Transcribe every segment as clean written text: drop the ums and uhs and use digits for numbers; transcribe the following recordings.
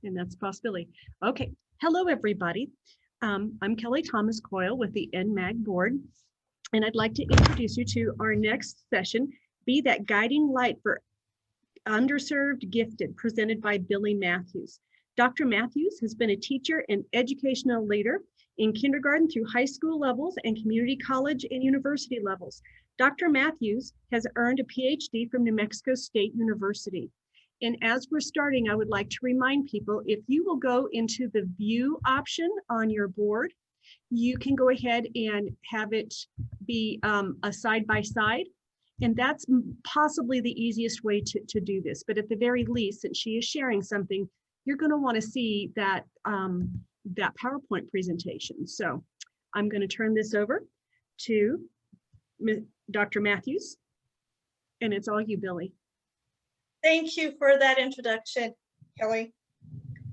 and that's a possibility. Okay, hello everybody. I'm Kelly Thomas Coyle with the NMAG board, and I'd like to introduce you to our next session, Be That Guiding Light for Underserved Gifted, presented by Billie Mathews. Dr. Mathews has been a teacher and educational leader in kindergarten through high school levels and community college and university levels. Dr. Mathews has earned a PhD from New Mexico State University. And as we're starting, I would like to remind people, if you will go into the view option on your board, you can go ahead and have it be a side-by-side. And that's possibly the easiest way to do this. But at the very least, since she is sharing something, you're going to want to see that, that PowerPoint presentation. So I'm going to turn this over to Dr. Mathews, and it's all you, Billie. Thank you for that introduction, Kelly.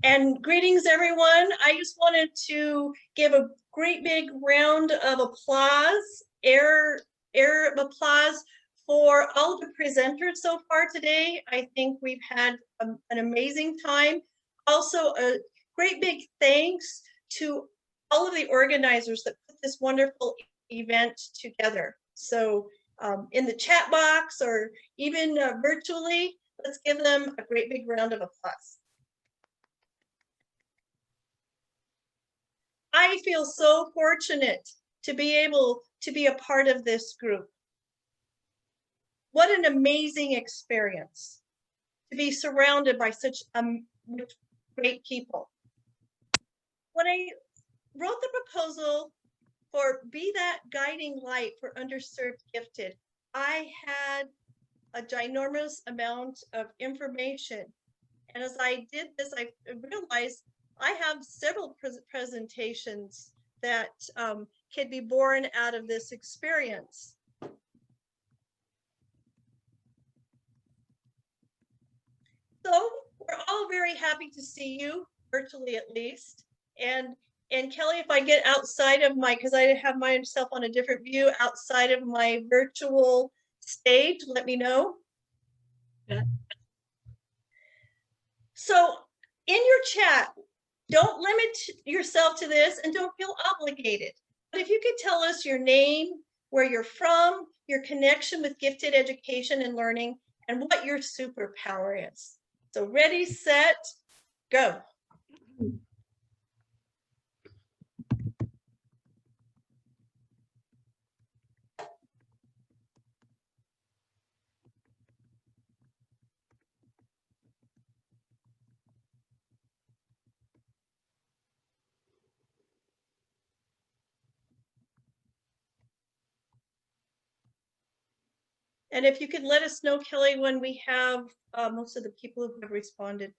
And greetings, everyone. I just wanted to give a great big round of applause, air of applause for all the presenters so far today. I think we've had an amazing time. Also, a great big thanks to all of the organizers that put this wonderful event together. So in the chat box or even virtually, let's give them a great big round of applause. I feel so fortunate to be able to be a part of this group. What an amazing experience to be surrounded by such great people. When I wrote the proposal for Be That Guiding Light for Underserved Gifted, I had a ginormous amount of information. And as I did this, I realized I have several presentations that can be born out of this experience. So we're all very happy to see you, virtually at least. And Kelly, if I get outside of my, because I have myself on a different view, outside of my virtual stage, let me know. Yeah. So in your chat, don't limit yourself to this and don't feel obligated. But if you could tell us your name, where you're from, your connection with gifted education and learning, and what your superpower is. So ready, set, go. And if you could let us know, Kelly, when we have most of the people who have responded.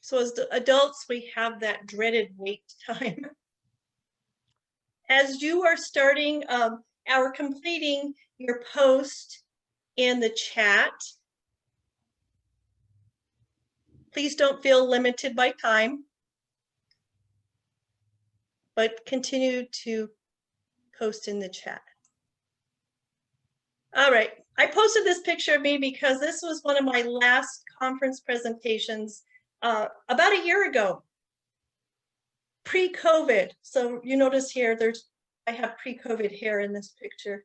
So as adults, we have that dreaded wait time. As you are starting or completing your post in the chat, please don't feel limited by time, but continue to post in the chat. All right, I posted this picture of me because this was one of my last conference presentations about a year ago, pre-COVID. So you notice here, I have pre-COVID hair in this picture.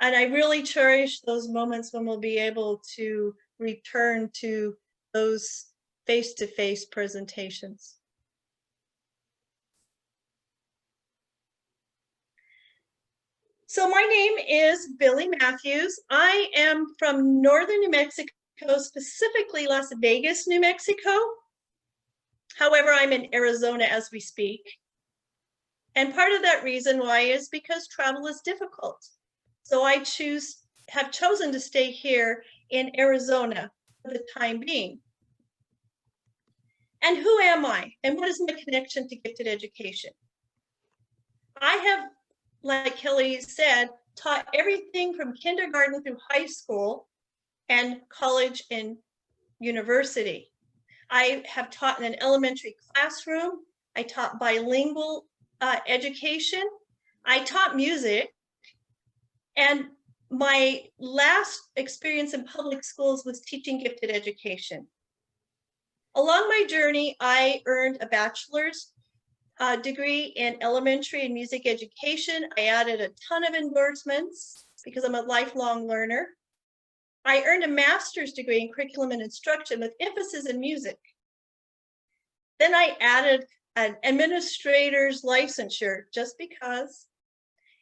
And I really cherish those moments when we'll be able to return to those face-to-face presentations. So my name is Billie Mathews. I am from northern New Mexico, specifically Las Vegas, New Mexico. However, I'm in Arizona as we speak. And part of that reason why is because travel is difficult. So I have chosen to stay here in Arizona for the time being. And who am I? And what is my connection to gifted education? I have, like Kelly said, taught everything from kindergarten through high school and college and university. I have taught in an elementary classroom. I taught bilingual education. I taught music. And my last experience in public schools was teaching gifted education. Along my journey, I earned a bachelor's degree in elementary and music education. I added a ton of endorsements because I'm a lifelong learner. I earned a master's degree in curriculum and instruction with emphasis in music. Then I added an administrator's licensure just because.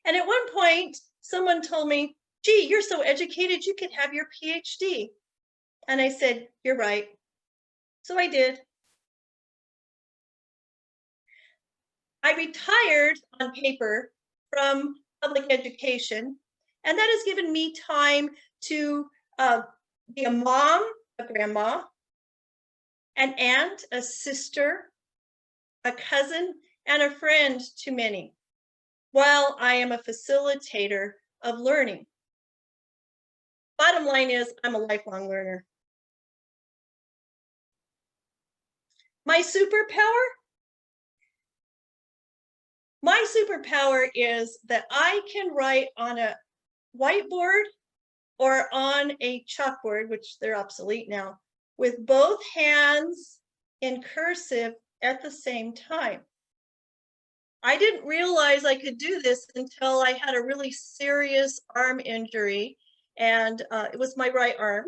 And at one point, someone told me, gee, you're so educated, you could have your PhD. And I said, you're right. So I did. I retired on paper from public education, and that has given me time to be a mom, a grandma, an aunt, a sister, a cousin, and a friend to many, while I am a facilitator of learning. Bottom line is, I'm a lifelong learner. My superpower? My superpower is that I can write on a whiteboard or on a chalkboard, which they're obsolete now, with both hands in cursive at the same time. I didn't realize I could do this until I had a really serious arm injury, and it was my right arm.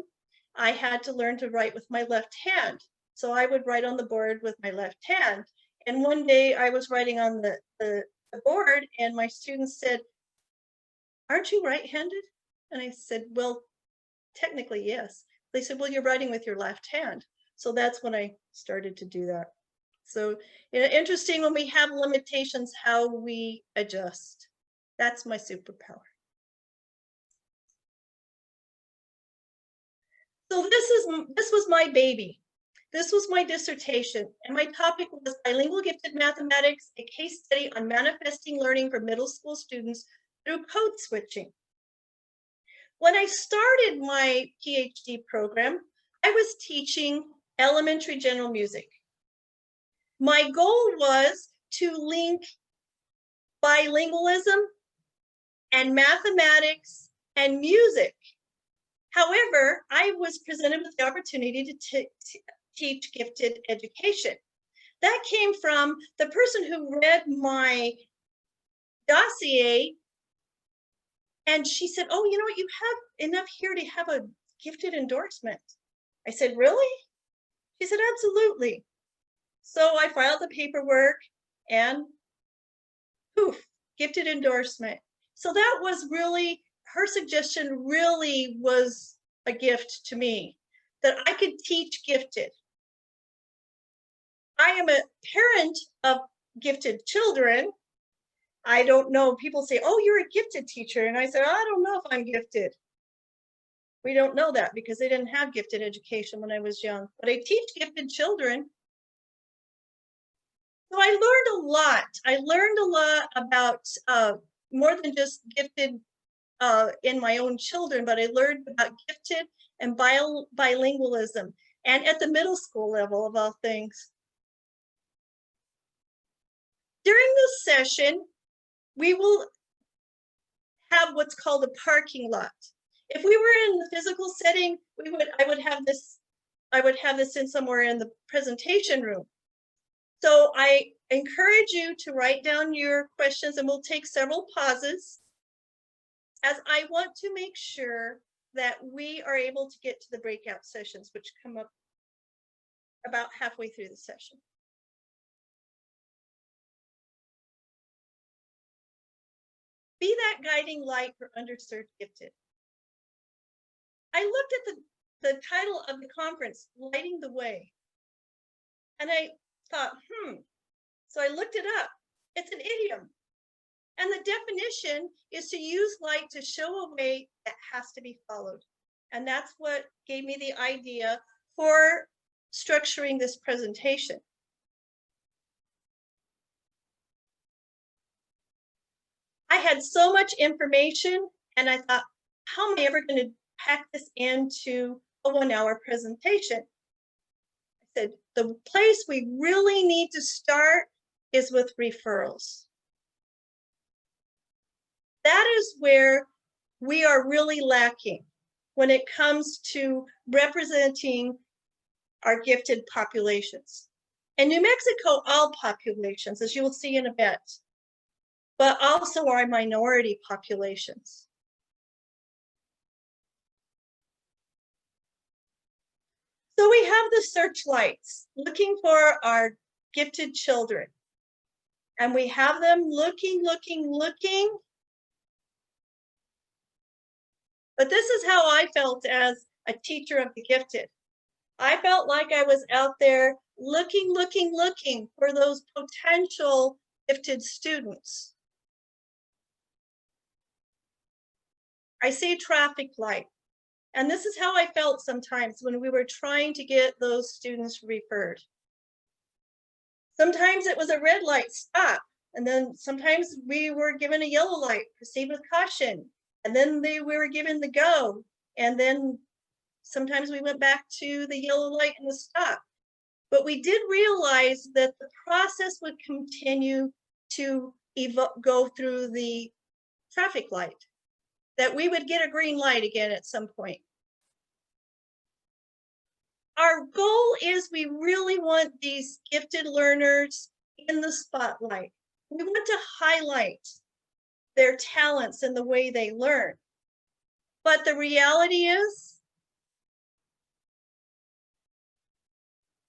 I had to learn to write with my left hand. So I would write on the board with my left hand. And one day I was writing on the board, and my students said, aren't you right-handed? And I said, well, technically, yes. They said, well, you're writing with your left hand. So that's when I started to do that. So, interesting when we have limitations, how we adjust. That's my superpower. So this was my baby. This was my dissertation, and my topic was bilingual gifted mathematics, a case study on manifesting learning for middle school students through code switching. When I started my PhD program, I was teaching elementary general music. My goal was to link bilingualism and mathematics and music. However, I was presented with the opportunity to teach gifted education. That came from the person who read my dossier, and she said, oh, you know what, you have enough here to have a gifted endorsement. I said, really? She said, absolutely. So I filed the paperwork and poof, gifted endorsement. So that was really, her suggestion really was a gift to me, that I could teach gifted. I am a parent of gifted children. I don't know, people say, oh, you're a gifted teacher. And I said, I don't know if I'm gifted. We don't know that because they didn't have gifted education when I was young, but I teach gifted children. So I learned a lot. I learned a lot about more than just gifted in my own children, but I learned about gifted and bilingualism, and at the middle school level of all things. During this session, we will have what's called a parking lot. If we were in the physical setting, I would have this in somewhere in the presentation room. So I encourage you to write down your questions, and we'll take several pauses, as I want to make sure that we are able to get to the breakout sessions, which come up about halfway through the session. Be that guiding light for underserved gifted. I looked at the title of the conference, Lighting the Way, and I thought, so I looked it up. It's an idiom. And the definition is to use light to show a way that has to be followed. And that's what gave me the idea for structuring this presentation. I had so much information and I thought, how am I ever going to pack this into a 1-hour presentation? I said, the place we really need to start is with referrals. That is where we are really lacking when it comes to representing our gifted populations. In New Mexico, all populations, as you will see in a bit, but also our minority populations. So we have the searchlights looking for our gifted children. And we have them looking. But this is how I felt as a teacher of the gifted. I felt like I was out there looking for those potential gifted students. I see traffic light. And this is how I felt sometimes when we were trying to get those students referred. Sometimes it was a red light, stop. And then sometimes we were given a yellow light, proceed with caution. And then we were given the go. And then sometimes we went back to the yellow light and the stop. But we did realize that the process would continue to go through the traffic light, that we would get a green light again at some point. Our goal is we really want these gifted learners in the spotlight. We want to highlight their talents and the way they learn. But the reality is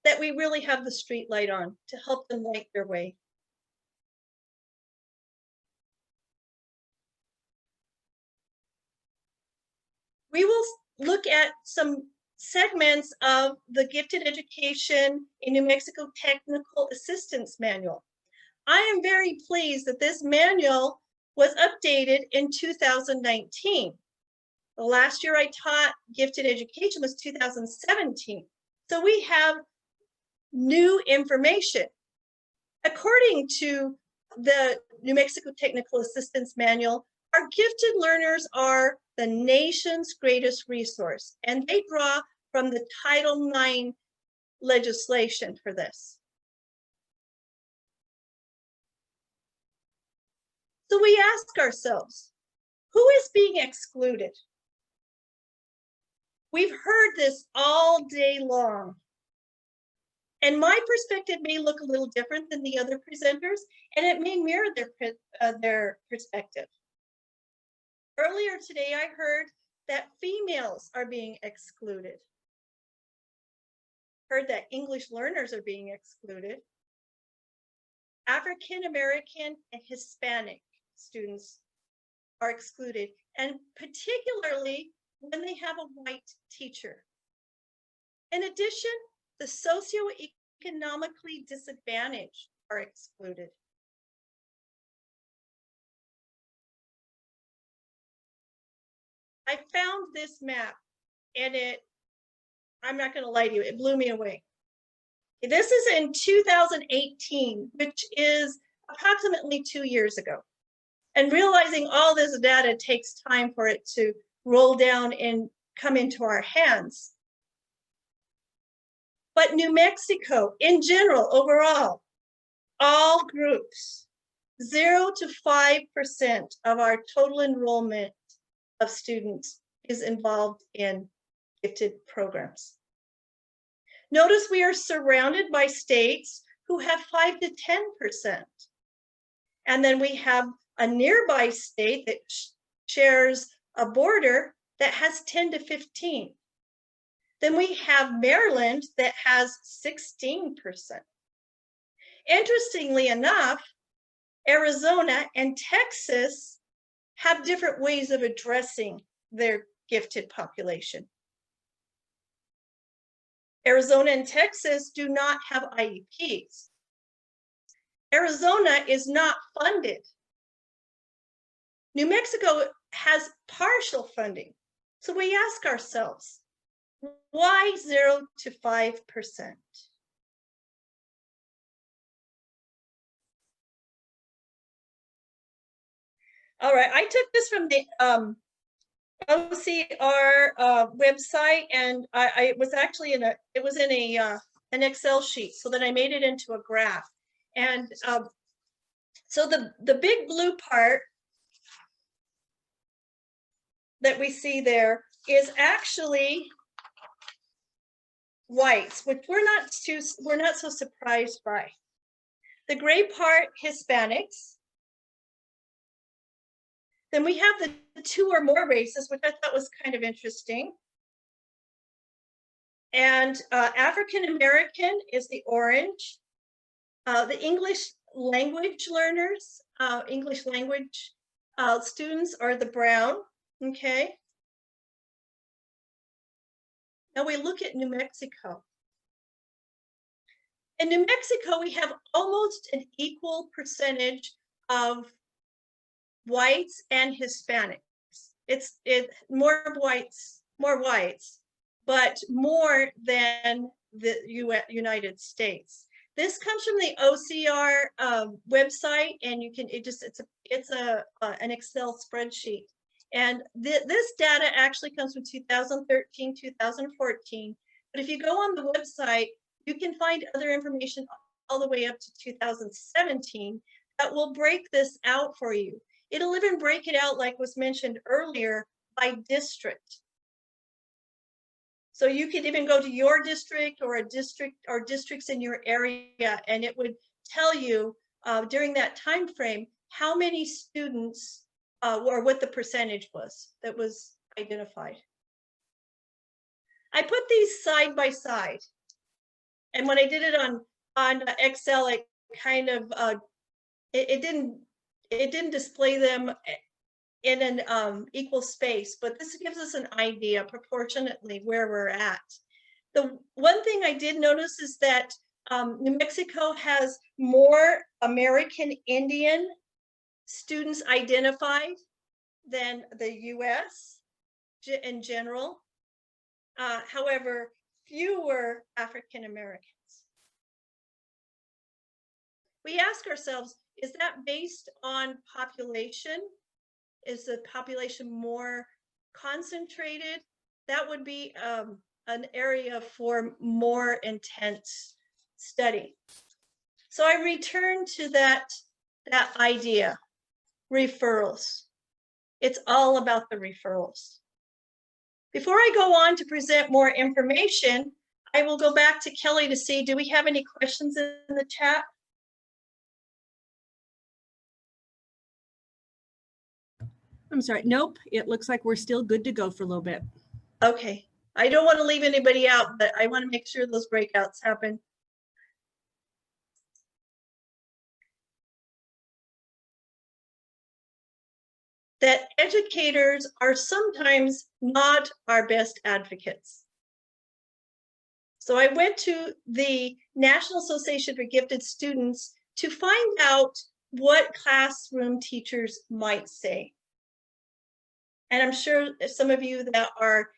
that we really have the street light on to help them light their way. We will look at some segments of the Gifted Education in New Mexico Technical Assistance Manual. I am very pleased that this manual was updated in 2019. The last year I taught Gifted Education was 2017. So we have new information. According to the New Mexico Technical Assistance Manual, our gifted learners are the nation's greatest resource, and they draw from the Title IX legislation for this. So we ask ourselves, who is being excluded? We've heard this all day long. And my perspective may look a little different than the other presenters, and it may mirror their perspective. Earlier today, I heard that females are being excluded. Heard that English learners are being excluded. African American and Hispanic students are excluded, and particularly when they have a white teacher. In addition, the socioeconomically disadvantaged are excluded. I found this map and I'm not going to lie to you, it blew me away. This is in 2018, which is approximately 2 years ago. And realizing all this data takes time for it to roll down and come into our hands. But New Mexico, in general, overall, all groups, 0 to 5% of our total enrollment of students is involved in gifted programs. Notice we are surrounded by states who have 5 to 10%. And then we have a nearby state that shares a border that has 10 to 15. Then we have Maryland that has 16%. Interestingly enough, Arizona and Texas have different ways of addressing their gifted population. Arizona and Texas do not have IEPs. Arizona is not funded. New Mexico has partial funding. So we ask ourselves, Why 0 to 5%? All right, I took this from the OCR website, and I was actually in an Excel sheet, so that I made it into a graph. And so the big blue part that we see there is actually whites, which we're not so surprised by. The gray part, Hispanics. Then we have the 2 or more races, which I thought was kind of interesting. And African American is the orange. The English language learners, English language students are the brown, okay? Now we look at New Mexico. In New Mexico, we have almost an equal percentage of whites and Hispanics. It's more whites, but more than the United States. This comes from the OCR website, and it's an Excel spreadsheet. And this data actually comes from 2013, 2014. But if you go on the website, you can find other information all the way up to 2017 that will break this out for you. It'll even break it out, like was mentioned earlier, by district. So you could even go to your district or districts in your area, and it would tell you during that time frame how many students or what the percentage was that was identified. I put these side by side, and when I did it on Excel, it kind of it didn't display them in an equal space, but this gives us an idea proportionately where we're at. The one thing I did notice is that New Mexico has more American Indian students identified than the US in general. However, fewer African Americans. We ask ourselves, is that based on population? Is the population more concentrated? That would be an area for more intense study. So I return to that idea, referrals. It's all about the referrals. Before I go on to present more information, I will go back to Kelly to see, do we have any questions in the chat? I'm sorry. Nope. It looks like we're still good to go for a little bit. Okay. I don't want to leave anybody out, but I want to make sure those breakouts happen. That educators are sometimes not our best advocates. So I went to the National Association for Gifted Students to find out what classroom teachers might say. And I'm sure some of you that are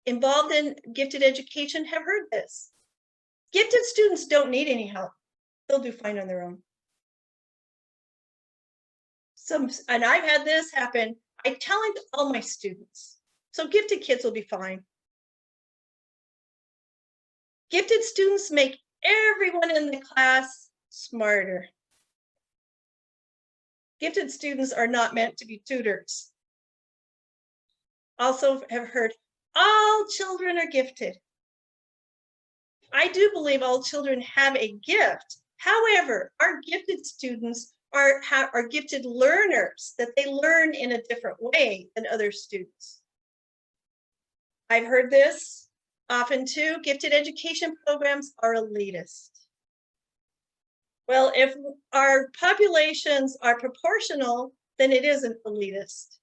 involved in gifted education have heard this. Gifted students don't need any help. They'll do fine on their own. And I've had this happen. I tell it to all my students. So gifted kids will be fine. Gifted students make everyone in the class smarter. Gifted students are not meant to be tutors. Also have heard, all children are gifted. I do believe all children have a gift. However, our gifted students are gifted learners, that they learn in a different way than other students. I've heard this often too, gifted education programs are elitist. Well, if our populations are proportional, then it isn't elitist.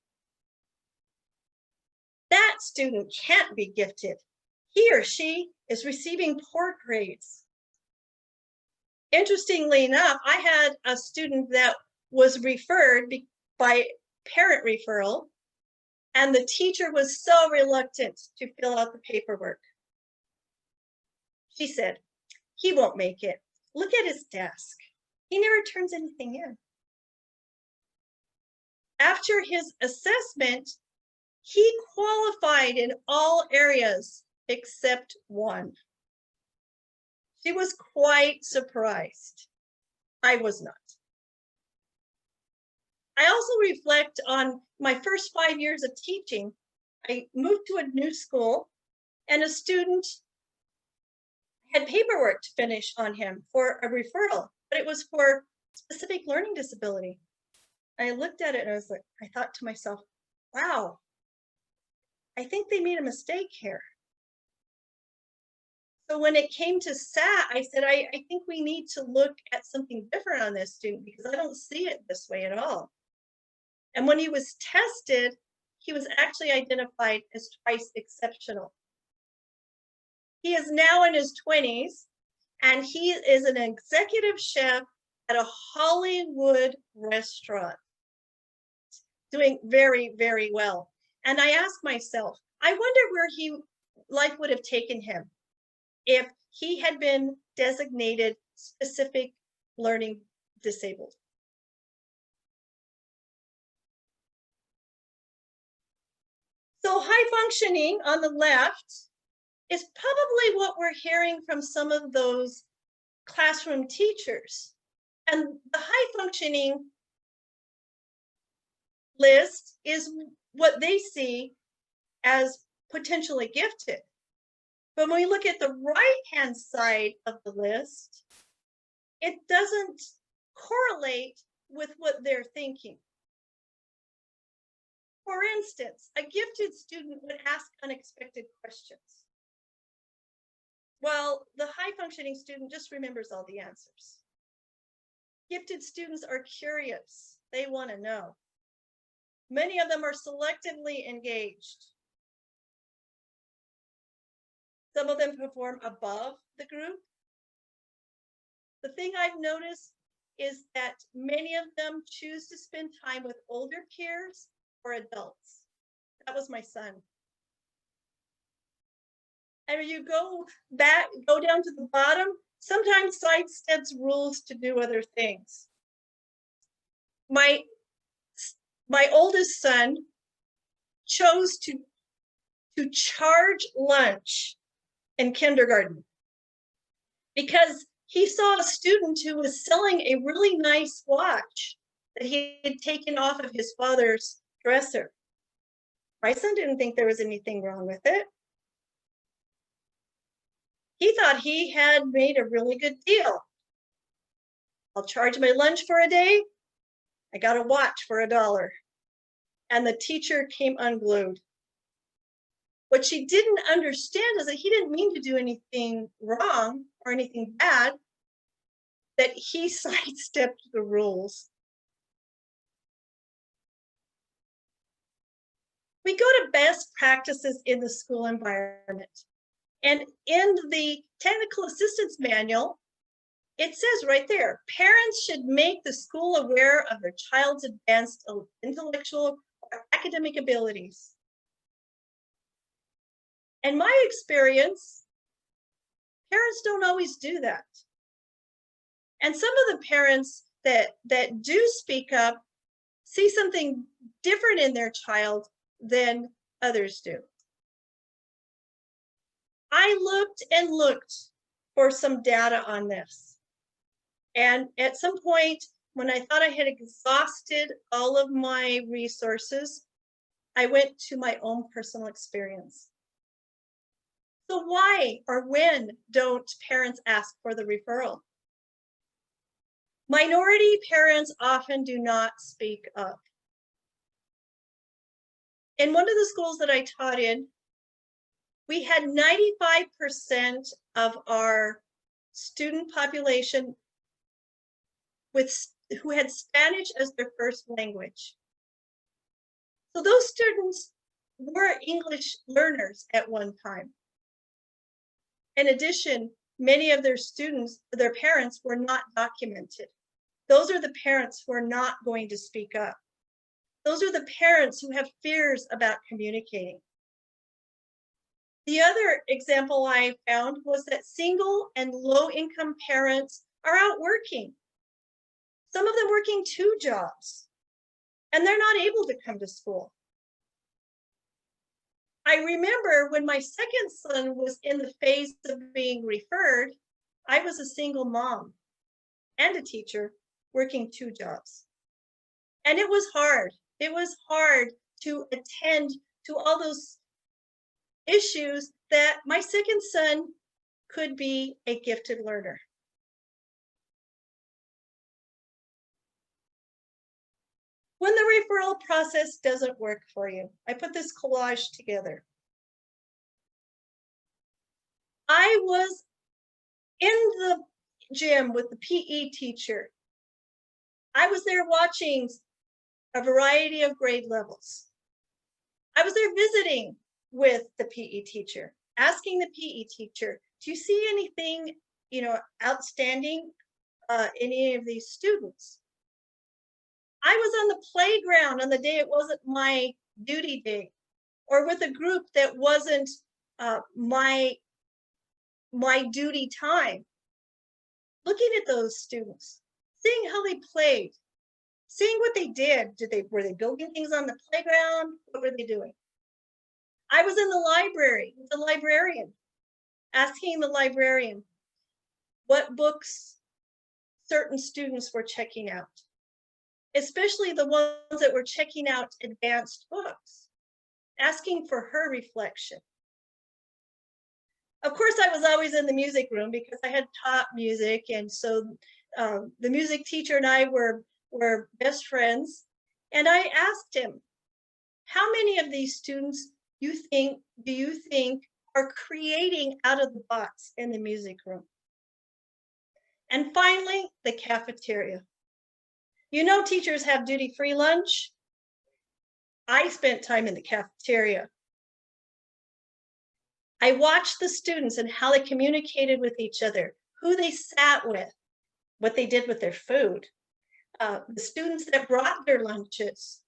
That student can't be gifted. He or she is receiving poor grades. Interestingly enough, I had a student that was referred by parent referral, And the teacher was so reluctant to fill out the paperwork. She said, "He won't make it. Look at his desk. He never turns anything in." After his assessment, he qualified in all areas except one. She was quite surprised. I was not. I also reflect on my first 5 years of teaching. I moved to a new school, and a student had paperwork to finish on him for a referral, but it was for specific learning disability. I looked at it and I thought to myself, wow, I think they made a mistake here. So when it came to SAT, I said, I think we need to look at something different on this student because I don't see it this way at all. And when he was tested, he was actually identified as twice exceptional. He is now in his 20s, and he is an executive chef at a Hollywood restaurant, doing very, very well. And I asked myself, I wonder where life would have taken him if he had been designated specific learning disabled. So high functioning on the left is probably what we're hearing from some of those classroom teachers. And the high functioning list is what they see as potentially gifted. But when we look at the right-hand side of the list, it doesn't correlate with what they're thinking. For instance, a gifted student would ask unexpected questions. Well, the high-functioning student just remembers all the answers. Gifted students are curious. They want to know. Many of them are selectively engaged. Some of them perform above the group. The thing I've noticed is that many of them choose to spend time with older peers or adults. That was my son. And when you go down to the bottom, sometimes sidesteps rules to do other things. My oldest son chose to charge lunch in kindergarten because he saw a student who was selling a really nice watch that he had taken off of his father's dresser. My son didn't think there was anything wrong with it. He thought he had made a really good deal. I'll charge my lunch for a day. I got a watch for $1. And the teacher came unglued. What she didn't understand is that he didn't mean to do anything wrong or anything bad, that he sidestepped the rules. We go to best practices in the school environment. And in the technical assistance manual, it says right there, parents should make the school aware of their child's advanced intellectual or academic abilities. In my experience, parents don't always do that. And some of the parents that do speak up see something different in their child than others do. I looked and looked for some data on this. And at some point, when I thought I had exhausted all of my resources, I went to my own personal experience. So why or when don't parents ask for the referral? Minority parents often do not speak up. In one of the schools that I taught in, we had 95% of our student population who had Spanish as their first language. So those students were English learners at one time. In addition, many of their students, their parents were not documented. Those are the parents who are not going to speak up. Those are the parents who have fears about communicating. The other example I found was that single and low-income parents are out working. Some of them working 2 jobs, and they're not able to come to school. I remember when my second son was in the phase of being referred, I was a single mom and a teacher working 2 jobs. And it was hard. It was hard to attend to all those issues that my second son could be a gifted learner. When the referral process doesn't work for you, I put this collage together. I was in the gym with the PE teacher. I was there watching a variety of grade levels. I was there visiting with the PE teacher, asking the PE teacher, do you see anything, outstanding in any of these students? I was on the playground on the day it wasn't my duty day, or with a group that wasn't my duty time, looking at those students, seeing how they played, seeing what they did. Were they building things on the playground? What were they doing? I was in the library with the librarian, asking the librarian what books certain students were checking out, especially the ones that were checking out advanced books, asking for her reflection. Of course, I was always in the music room because I had taught music, and so the music teacher and I were best friends. And I asked him, how many of these students do you think are creating out of the box in the music room? And finally, the cafeteria. Teachers have duty-free lunch. I spent time in the cafeteria. I watched the students and how they communicated with each other, who they sat with, what they did with their food. The students that brought their lunches.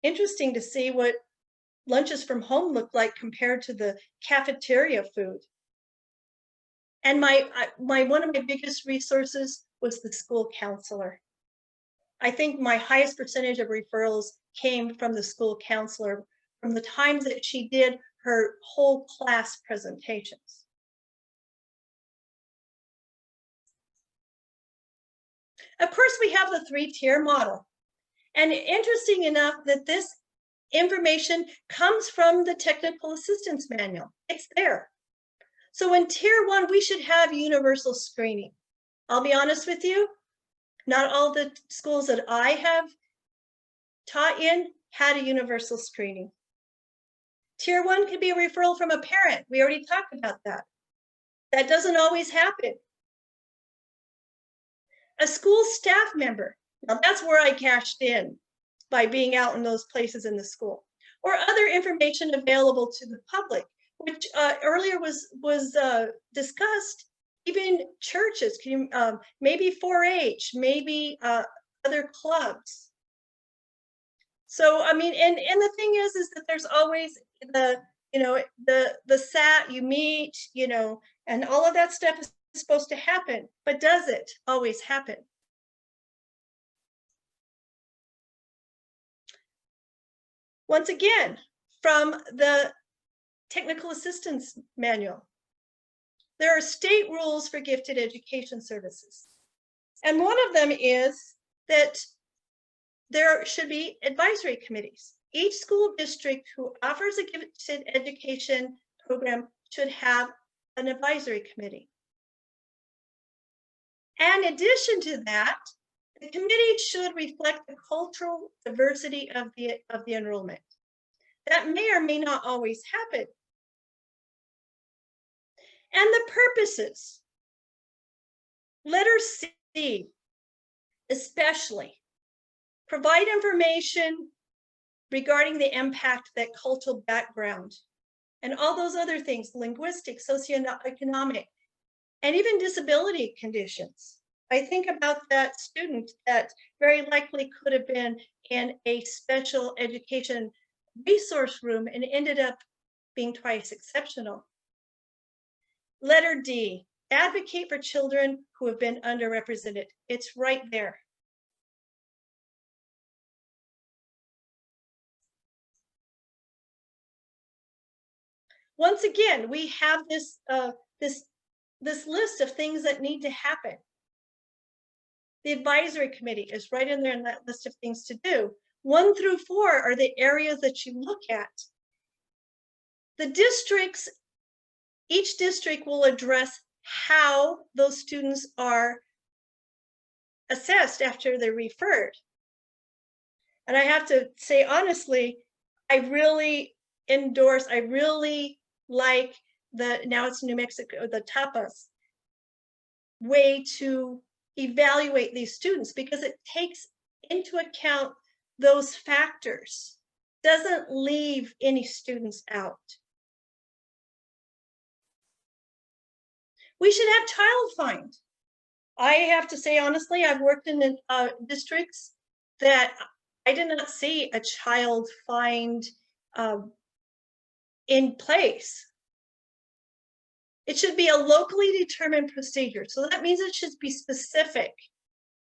Interesting to see what lunches from home looked like compared to the cafeteria food. And one of my biggest resources was the school counselor. I think my highest percentage of referrals came from the school counselor, from the times that she did her whole class presentations. Of course, we have the 3-tier model. And interesting enough that this information comes from the technical assistance manual. It's there. So in tier 1, we should have universal screening. I'll be honest with you, not all the schools that I have taught in had a universal screening. Tier 1 could be a referral from a parent. We already talked about that. That doesn't always happen. A school staff member. Now that's where I cashed in by being out in those places in the school. Or other information available to the public, which earlier was discussed. Even churches, maybe 4-H, maybe other clubs. So I mean, and the thing is that there's always the SAT you meet, and all of that stuff is supposed to happen, but does it always happen? Once again, from the technical assistance manual, there are state rules for gifted education services. And one of them is that there should be advisory committees. Each school district who offers a gifted education program should have an advisory committee. And in addition to that, the committee should reflect the cultural diversity of the enrollment. That may or may not always happen. And the purposes. Letter C, especially, provide information regarding the impact that cultural background and all those other things, linguistic, socioeconomic, and even disability conditions I think about that student that very likely could have been in a special education resource room and ended up being twice exceptional. Letter D, advocate for children who have been underrepresented. It's right there. Once again, we have this list of things that need to happen. The advisory committee is right in there in that list of things to do. 1 through 4 are the areas that you look at. The districts, each district will address how those students are assessed after they're referred. And I have to say, honestly, I really endorse, I really like now it's New Mexico, the TAPAS way to evaluate these students, because it takes into account those factors, doesn't leave any students out. We should have child find. I have to say, honestly, I've worked in districts that I did not see a child find in place. It should be a locally determined procedure. So that means it should be specific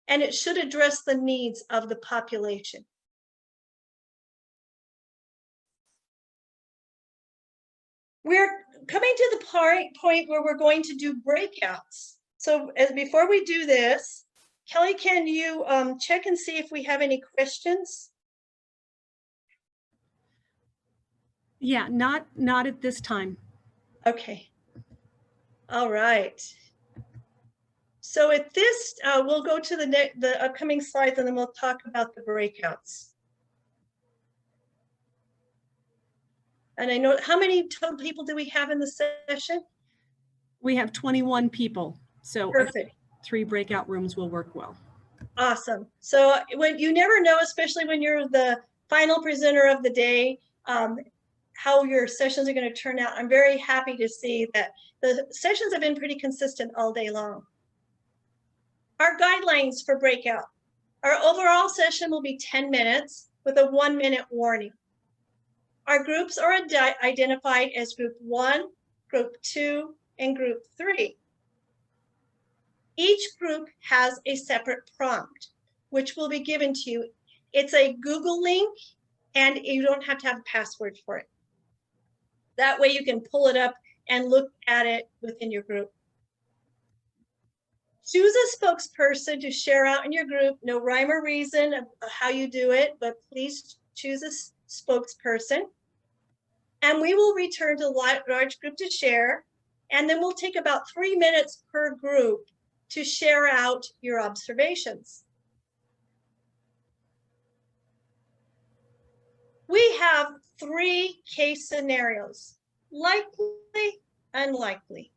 and it should address the needs of the population. We're coming to the point where we're going to do breakouts. So before we do this, Kelly, can you check and see if we have any questions? Yeah, not at this time. Okay. All right. So at this, we'll go to the upcoming slides and then we'll talk about the breakouts. And I know, how many total people do we have in the session? We have 21 people. So Perfect. 3 breakout rooms will work well. Awesome. So when you never know, especially when you're the final presenter of the day, how your sessions are going to turn out. I'm very happy to see that the sessions have been pretty consistent all day long. Our guidelines for breakout. Our overall session will be 10 minutes with a 1-minute warning. Our groups are identified as group 1, group 2, and group 3. Each group has a separate prompt, which will be given to you. It's a Google link, and you don't have to have a password for it. That way you can pull it up and look at it within your group. Choose a spokesperson to share out in your group. No rhyme or reason of how you do it, but please choose a spokesperson. And we will return to the large group to share. And then we'll take about 3 minutes per group to share out your observations. We have 3 case scenarios: likely, unlikely.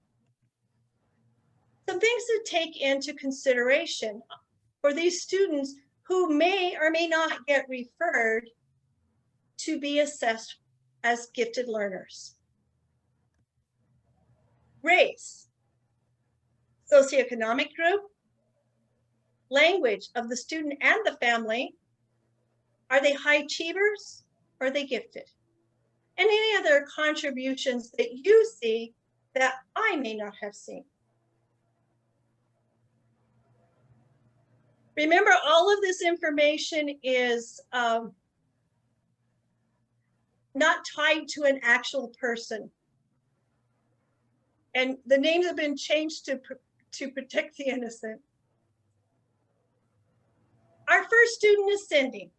Some things to take into consideration for these students who may or may not get referred to be assessed as gifted learners. Race, socioeconomic group, language of the student and the family. Are they high achievers? Or are they gifted? And any other contributions that you see that I may not have seen. Remember, all of this information is not tied to an actual person. And the names have been changed to protect the innocent. Our first student is Cindy.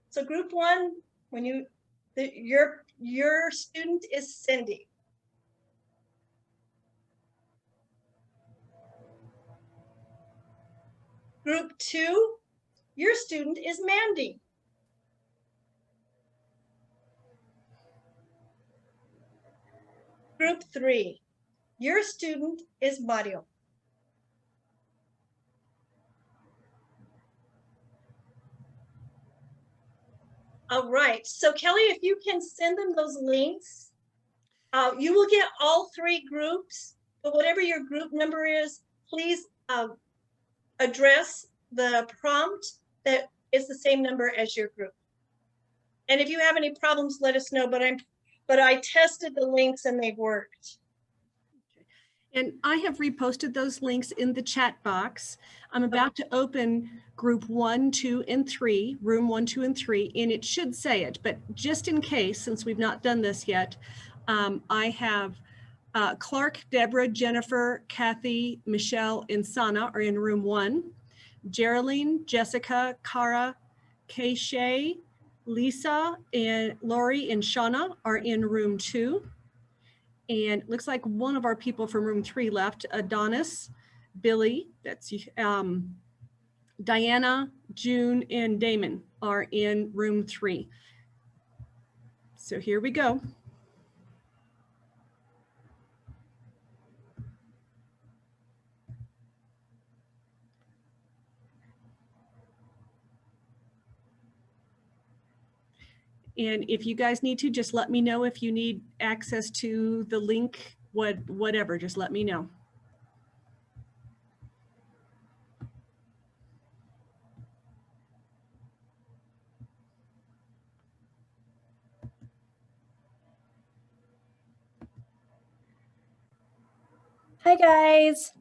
So group 1, when your student is Cindy. Group 2, your student is Mandy. Group 3, your student is Mario. All right, so Kelly, if you can send them those links, you will get all 3 groups, but whatever your group number is, please address the prompt that is the same number as your group. And if you have any problems, let us know, but I tested the links and they worked. And I have reposted those links in the chat box. I'm about to open group 1, 2, and 3, room 1, 2, and 3, and it should say it, but just in case, since we've not done this yet, I have Clark, Deborah, Jennifer, Kathy, Michelle, and Sana are in room 1. Geraldine, Jessica, Cara, Kayshay, Lisa, and Lori, and Shauna are in room 2. And it looks like one of our people from room 3 left, Adonis, Billie, that's Diana, June, and Damon are in room 3. So here we go. And if you guys need to, just let me know if you need access to the link, whatever, just let me know. Hi guys.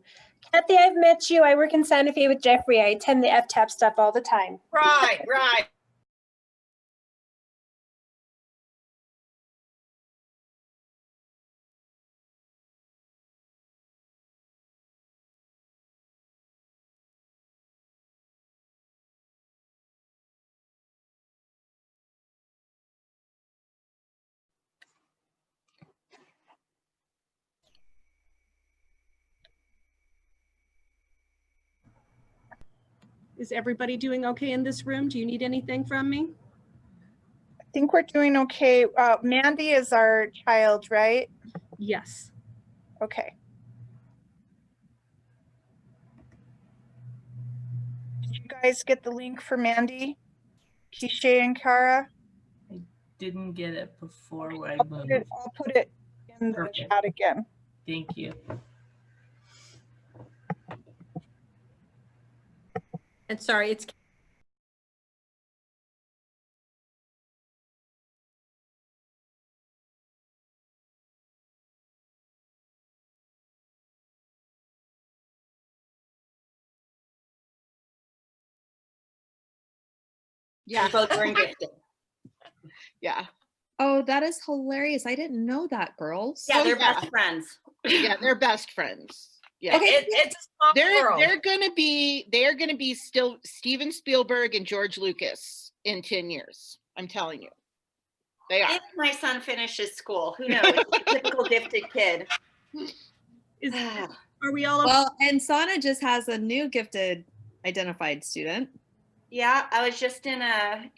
Kathy, I've met you. I work in Santa Fe with Jeffrey. I attend the FTAP stuff all the time. Right. Is everybody doing okay in this room? Do you need anything from me? I think we're doing okay. Mandy is our child, right? Yes. Okay. Did you guys get the link for Mandy, Kishay, and Kara? Didn't get it before I I'll moved. put it in the Perfect. chat again. Thank you. And sorry, it's Yeah. Both were in gifted. Yeah. oh, that is hilarious. I didn't know that, girls. Yeah, Oh, they're yeah. best friends. Yeah, they're best friends. Yeah. Okay. It's a small world. They're gonna be still Steven Spielberg and George Lucas in 10 years. I'm telling you. They are. If my son finishes school, who knows? Typical gifted kid. Are we all okay? Well, and Sana just has a new gifted identified student. Yeah, I was just in a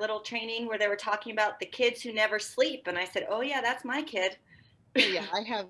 little training where they were talking about the kids who never sleep, and I said, "Oh yeah, that's my kid." Yeah, I have